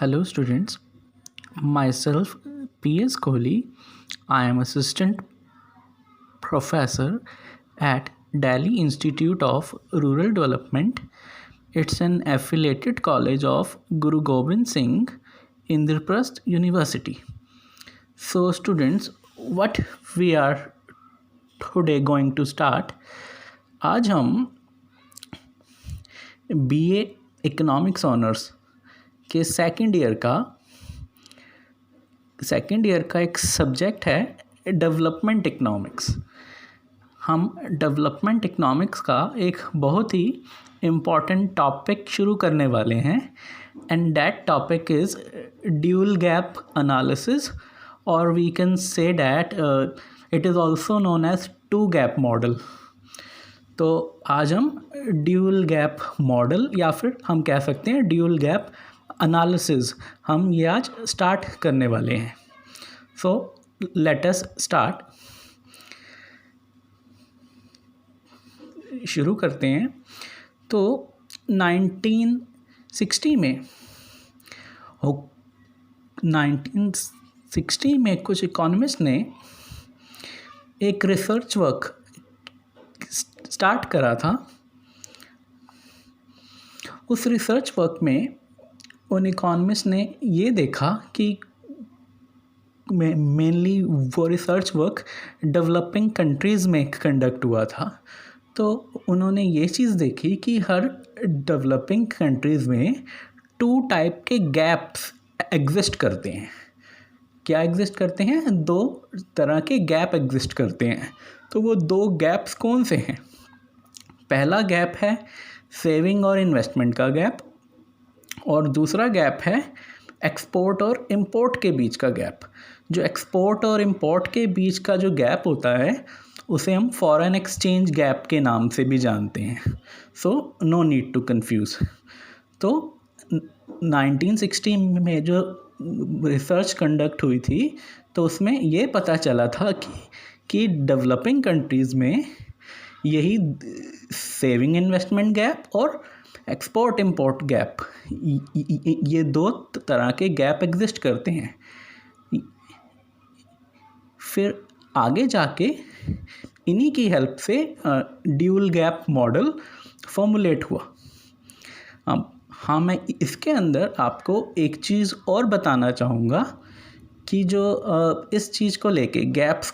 Hello students, myself P.S. Kohli. I am assistant professor at Delhi Institute of Rural Development. It's an affiliated college of Guru Gobind Singh Indraprasth University. So students, what we are today going to start, आज हम BA economics honours के second year का एक subject है development economics. हम development economics का एक बहुत ही इम्पॉर्टेंट टॉपिक शुरू करने वाले हैं and that topic is dual gap analysis, और we can say that it is also known as two gap model. तो आज हम ड्यूल गैप मॉडल या फिर हम कह सकते हैं ड्यूल गैप एनालिसिस हम ये आज स्टार्ट करने वाले हैं। सो लेट अस स्टार्ट, शुरू करते हैं। तो 1960 में कुछ इकोनॉमिस्ट ने एक रिसर्च वर्क स्टार्ट करा था। उस रिसर्च वर्क में उन इकोनॉमिस्ट ने ये देखा कि मेनली वो रिसर्च वर्क डेवलपिंग कंट्रीज़ में कंडक्ट हुआ था। तो उन्होंने ये चीज़ देखी कि हर डेवलपिंग कंट्रीज़ में टू टाइप के गैप्स एग्जिस्ट करते हैं। क्या एग्जिस्ट करते हैं? दो तरह के गैप एग्जिस्ट करते हैं। तो वो दो गैप्स कौन से हैं? पहला गैप है सेविंग और इन्वेस्टमेंट का गैप, और दूसरा गैप है एक्सपोर्ट और इंपोर्ट के बीच का गैप। जो एक्सपोर्ट और इंपोर्ट के बीच का जो गैप होता है उसे हम फॉरेन एक्सचेंज गैप के नाम से भी जानते हैं। So no need to confuse. तो 1960 में जो रिसर्च कंडक्ट हुई थी तो उसमें ये पता चला था कि डेवलपिंग कंट्रीज़ में यही सेविंग इन्वेस्टमेंट गैप और एक्सपोर्ट इंपोर्ट गैप, ये दो तरह के गैप एग्जिस्ट करते हैं। फिर आगे जाके इन्हीं की हेल्प से ड्यूल गैप मॉडल फॉर्मुलेट हुआ। अब हाँ, मैं इसके अंदर आपको एक चीज़ और बताना चाहूँगा कि जो इस चीज़ को लेके गैप्स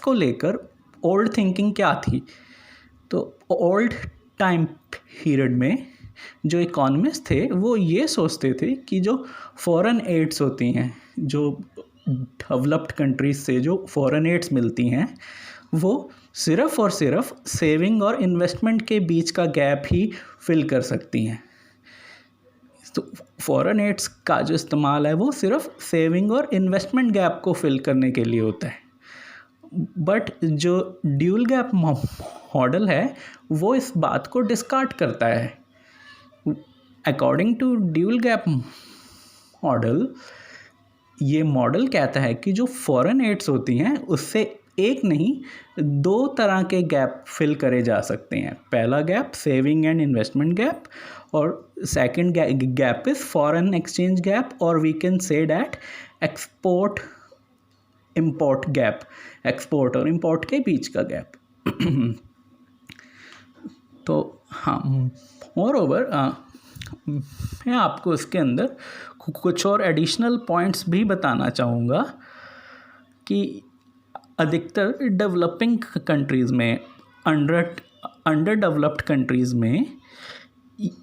को लेकर ओल्ड थिंकिंग क्या थी। तो ओल्ड टाइम पीरियड में जो इकोनॉमिस्ट थे वो ये सोचते थे कि जो फॉरेन एड्स होती हैं, जो डेवलप्ड कंट्रीज से जो फॉरेन एड्स मिलती हैं, वो सिर्फ़ और सिर्फ सेविंग और इन्वेस्टमेंट के बीच का गैप ही फिल कर सकती हैं। तो फॉरेन एड्स का जो इस्तेमाल है वो सिर्फ सेविंग और इन्वेस्टमेंट गैप को फिल करने के लिए होता है। बट जो ड्यूल गैप मॉडल है वो इस बात को डिस्कार्ड करता है। According to dual gap model, ये मॉडल कहता है कि जो फॉरेन एड्स होती हैं उससे एक नहीं दो तरह के गैप फिल करे जा सकते हैं। पहला gap saving and investment gap, और second gap is foreign exchange gap, और we can say that export import gap, export और इंपोर्ट के बीच का गैप। तो हाँ, मोरओवर मैं आपको इसके अंदर कुछ और एडिशनल पॉइंट्स भी बताना चाहूँगा कि अधिकतर डेवलपिंग कंट्रीज़ में, अंडर डेवलप्ड कंट्रीज़ में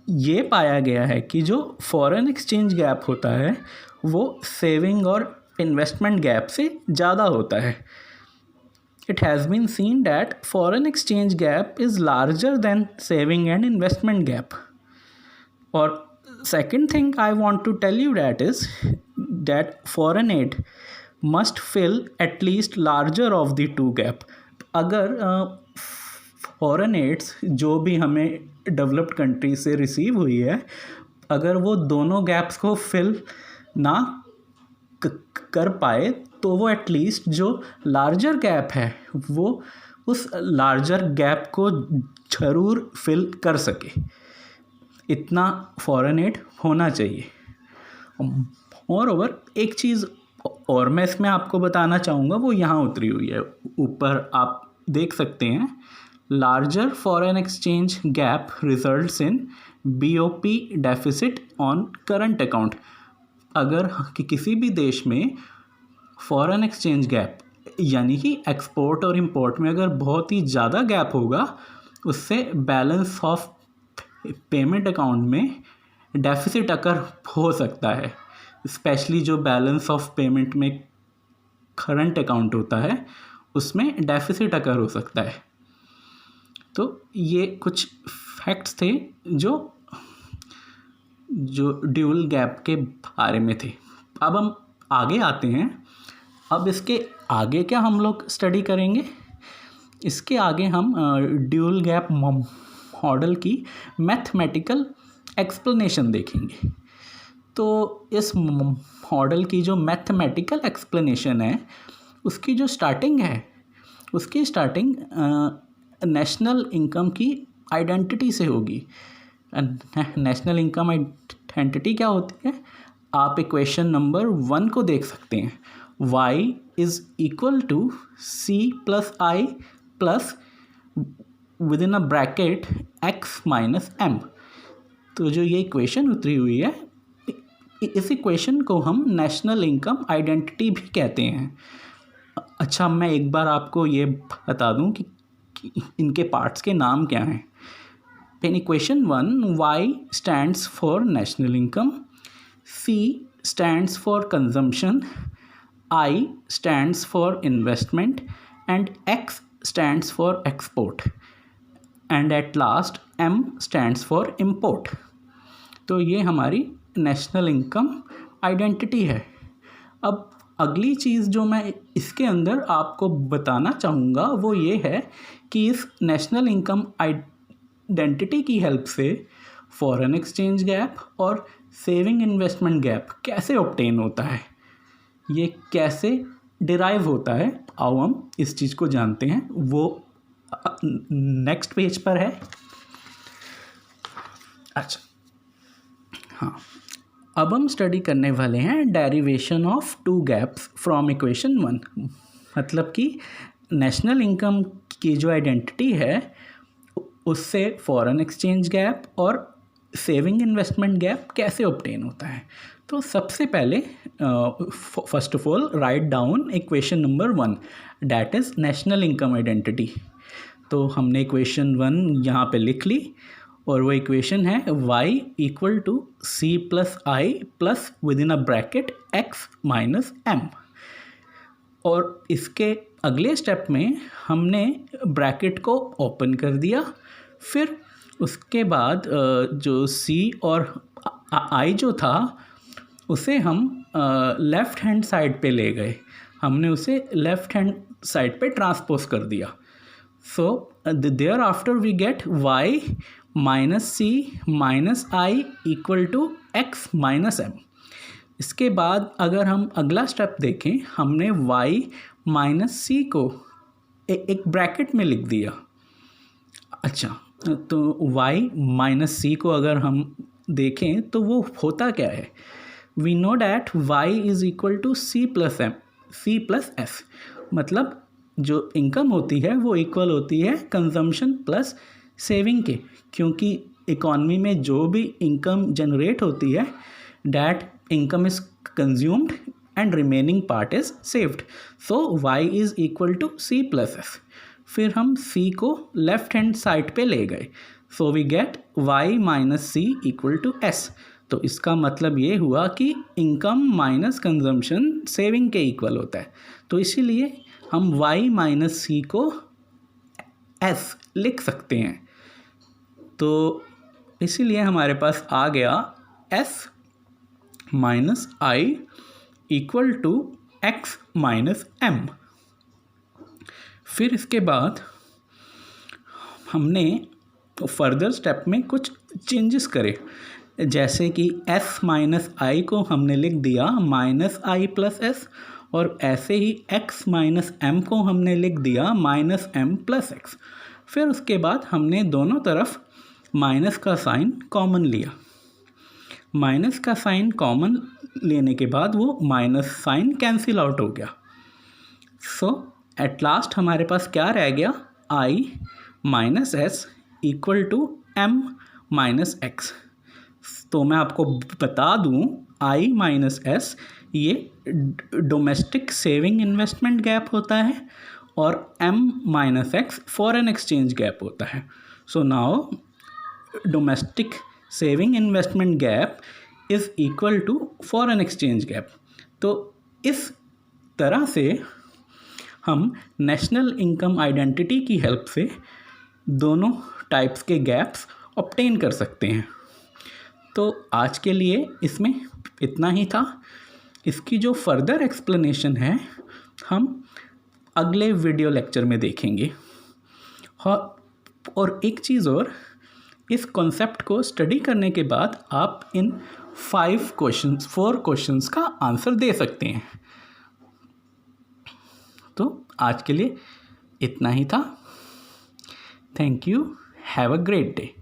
ये पाया गया है कि जो फॉरेन एक्सचेंज गैप होता है वो सेविंग और इन्वेस्टमेंट गैप से ज़्यादा होता है। It has been seen that foreign exchange gap is larger than saving and investment gap. और second thing I want to tell you that is that foreign aid must fill at least larger of the two gap. अगर foreign ads जो भी हमें developed country से receive हुई है, अगर वो दोनों गैप्स को फिल ना कर पाए तो वो एटलीस्ट जो लार्जर गैप है वो उस लार्जर गैप को ज़रूर फिल कर सके। इतना फॉरेन एड होना चाहिए। और ओवर एक चीज़ और मैं इसमें आपको बताना चाहूँगा, वो यहाँ उतरी हुई है, ऊपर आप देख सकते हैं, larger foreign exchange gap results in BOP deficit on current account. अगर किसी भी देश में फॉरेन एक्सचेंज गैप यानी कि एक्सपोर्ट और इंपोर्ट में अगर बहुत ही ज़्यादा गैप होगा, उससे बैलेंस ऑफ पेमेंट अकाउंट में डेफिसिट अकर हो सकता है। स्पेशली जो बैलेंस ऑफ पेमेंट में करंट अकाउंट होता है उसमें डेफिसिट अकर हो सकता है। तो ये कुछ फैक्ट्स थे जो ड्यूल गैप के बारे में थे। अब हम आगे आते हैं। अब इसके आगे क्या हम लोग स्टडी करेंगे? इसके आगे हम ड्यूल गैप मॉडल की मैथमेटिकल एक्सप्लेनेशन देखेंगे। तो इस मॉडल की जो मैथमेटिकल एक्सप्लेनेशन है, उसकी जो स्टार्टिंग है, उसकी स्टार्टिंग नेशनल इनकम की आइडेंटिटी से होगी। नेशनल इनकम आइडेंटिटी क्या होती है? आप इक्वेशन नंबर 1 को देख सकते हैं, y is equal to C plus I plus within a bracket x minus m। तो जो ये इक्वेशन उतरी हुई है, इस इक्वेशन को हम नेशनल इनकम आइडेंटिटी भी कहते हैं। अच्छा, मैं एक बार आपको ये बता दूं कि इनके पार्ट्स के नाम क्या हैं। In equation 1, y stands for national income, C stands for consumption, I stands for investment and X stands for export and at last M stands for import. तो ये हमारी नेशनल इनकम आइडेंटिटी है। अब अगली चीज़ जो मैं इसके अंदर आपको बताना चाहूँगा वो ये है कि इस नेशनल इनकम आइडेंटिटी की हेल्प से फॉरेन एक्सचेंज गैप और सेविंग इन्वेस्टमेंट गैप कैसे ऑब्टेन होता है, ये कैसे डिराइव होता है, आओ हम इस चीज़ को जानते हैं। वो नेक्स्ट पेज पर है। अच्छा, हाँ, अब हम स्टडी करने वाले हैं derivation of 2 gaps from equation 1। मतलब कि नेशनल इनकम की जो आइडेंटिटी है उससे फॉरेन एक्सचेंज गैप और सेविंग इन्वेस्टमेंट गैप कैसे ऑब्टेन होता है। तो सबसे पहले first of all write down equation number 1, that is national income identity. तो हमने इक्वेशन 1 यहाँ पे लिख ली और वो इक्वेशन है y equal to C plus I plus within a bracket x minus m। और इसके अगले स्टेप में हमने ब्रैकेट को ओपन कर दिया, फिर उसके बाद जो C और I जो था उसे हम लेफ़्ट हैंड साइड पे ले गए, हमने उसे लेफ़्ट हैंड साइड पे ट्रांसपोज कर दिया। So thereafter we get y minus C minus I equal to x minus m। इसके बाद अगर हम अगला स्टेप देखें, हमने y माइनस C को एक ब्रैकेट में लिख दिया। अच्छा, तो y माइनस C को अगर हम देखें तो वो होता क्या है? We know that y is equal to C plus m, C plus f। मतलब जो इनकम होती है वो इक्वल होती है कंजम्पशन प्लस सेविंग के, क्योंकि इकॉनमी में जो भी इनकम जनरेट होती है that income is consumed and remaining part is saved. So y is equal to C plus f। फिर हम C को लेफ़्ट हैंड साइड पे ले गए, so we get y minus C equal to S। तो इसका मतलब ये हुआ कि इनकम माइनस कंजम्पशन सेविंग के इक्वल होता है। तो इसीलिए हम y माइनस C को S लिख सकते हैं। तो इसीलिए हमारे पास आ गया S minus I equal to x minus m। फिर इसके बाद हमने फर्दर स्टेप में कुछ चेंजेस करे, जैसे कि s माइनस I को हमने लिख दिया माइनस I प्लस s, और ऐसे ही x माइनस m को हमने लिख दिया माइनस m प्लस x। फिर उसके बाद हमने दोनों तरफ माइनस का साइन कॉमन लिया, माइनस का साइन कॉमन लेने के बाद वो माइनस साइन कैंसिल आउट हो गया। सो एट लास्ट हमारे पास क्या रह गया, I minus S equal to M minus X. तो मैं आपको बता दूं, आई माइनस एस ये डोमेस्टिक सेविंग इन्वेस्टमेंट गैप होता है और M minus X foreign exchange gap होता है। So now domestic saving investment gap is equal to foreign exchange gap. तो इस तरह से हम नेशनल इनकम आइडेंटिटी की हेल्प से दोनों टाइप्स के गैप्स ऑब्टेन कर सकते हैं। तो आज के लिए इसमें इतना ही था। इसकी जो फर्दर एक्सप्लेनेशन है हम अगले वीडियो लेक्चर में देखेंगे। और एक चीज़ और, इस कॉन्सेप्ट को स्टडी करने के बाद आप इन 4 क्वेश्चंस का आंसर दे सकते हैं। तो आज के लिए इतना ही था। Thank you, have a great day.